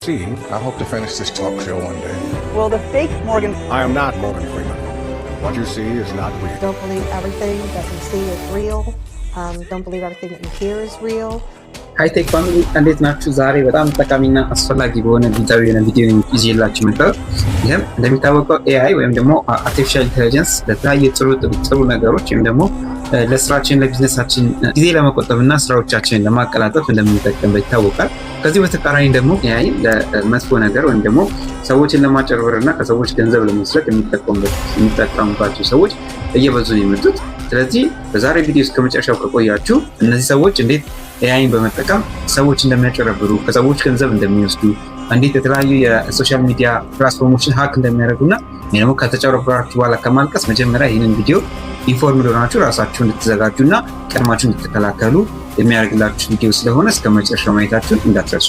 See, I hope to finish this talk show one day. Well, the fake Morgan. I am not Morgan Freeman. What you see is not real. Don't believe everything that you see is real. Don't believe everything that you hear is real. ሃይቴክ ፋሚሊ እንዴት ናችሁ? ዛሬ በጣም ጠቃሚና አስፈላጊ በሆነ ቪዲዮ ይዤላችሁ መጣሁ። ይሄም እንደሚታወቀው AI ወይም ደግሞ አርቲፊሻል ኢንተለጀንስ ለተለያየ ጥሩ ነገሮች ወይም ደግሞ ለስራችን ለቢዝነሳችን ጊዜ ለመቆጠብና ስራዎቻችንን ለማቀላጠፍ እንደምንጠቀምበት ይታወቃል። ከዚህ በተቃራኒ ደግሞ AI ለመጥፎ ነገር ወይም ደግሞ ሰዎችን ለማጭበርበርና ከሰዎች ገንዘብ ለመስረቅ የሚጠቀሙባቸው ሰዎች እየበዙ ነው የመጡት። ስለዚህ በዛሬ ቪዲዮ እስከ መጨረሻው ከቆያችሁ እነዚህ ሰዎች እንዴት AIን በመጠቀም ሰዎች እንደሚያጭበረብሩ፣ ከሰዎች ገንዘብ እንደሚወስዱ፣ እንዴት የተለያዩ የሶሻል ሚዲያ ፕላትፎርሞችን ሀክ እንደሚያደርጉና ደግሞ ከተጨበረበራችሁ በኋላ ከማልቀስ መጀመሪያ ይህንን ቪዲዮ ኢንፎርምድ ሆናችሁ ራሳችሁ እንድትዘጋጁና ቀድማችሁ እንድትከላከሉ የሚያደርግላችሁ ቪዲዮ ስለሆነ እስከ መጨረሻው ማየታችሁን እንዳትረሱ።